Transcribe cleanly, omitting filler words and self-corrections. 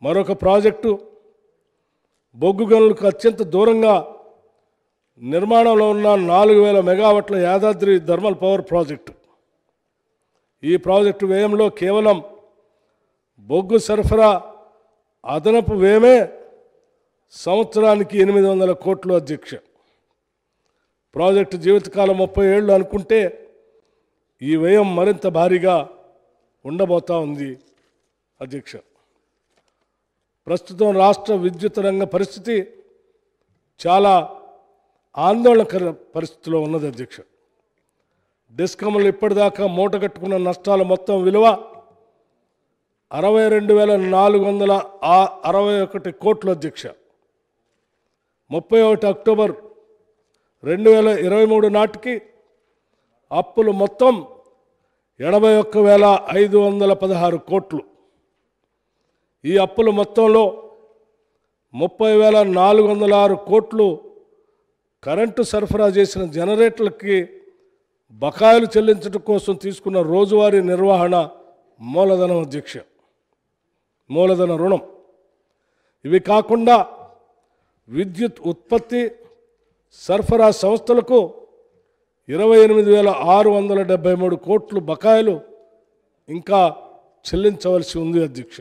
మరొక ప్రాజెక్టు బొగ్గు గనులకు అత్యంత దూరంగా నిర్మాణంలో ఉన్న 4000 మెగావాట్ల యాదాద్రి థర్మల్ పవర్ ప్రాజెక్టు. ఈ ప్రాజెక్టు వ్యయంలో కేవలం బొగ్గు సరఫరా అదనపు వ్యయమే సంవత్సరానికి 800 కోట్లు అధ్యక్ష. ప్రాజెక్టు జీవితకాలం 30 ఏళ్ళు అనుకుంటే ఈ వ్యయం మరింత భారీగా ఉండబోతా ఉంది అధ్యక్ష. ప్రస్తుతం రాష్ట్ర విద్యుత్ రంగ పరిస్థితి చాలా ఆందోళనకర పరిస్థితిలో ఉన్నది అధ్యక్ష. డిస్కమ్లు ఇప్పటిదాకా మూటగట్టుకున్న నష్టాల మొత్తం విలువ 62,461 కోట్లు అధ్యక్ష. 31 అక్టోబర్ 2023 నాటికి అప్పులు మొత్తం 81,516 కోట్లు. ఈ అప్పుల మొత్తంలో 30,406 కోట్లు కరెంటు సరఫరా చేసిన జనరేటర్లకి బకాయిలు చెల్లించడం కోసం తీసుకున్న రోజువారీ నిర్వహణ మూలధనం అధ్యక్ష, మూలధన రుణం. ఇవి కాకుండా విద్యుత్ ఉత్పత్తి సరఫరా సంస్థలకు 28,673 కోట్లు బకాయిలు ఇంకా చెల్లించవలసి ఉంది అధ్యక్ష.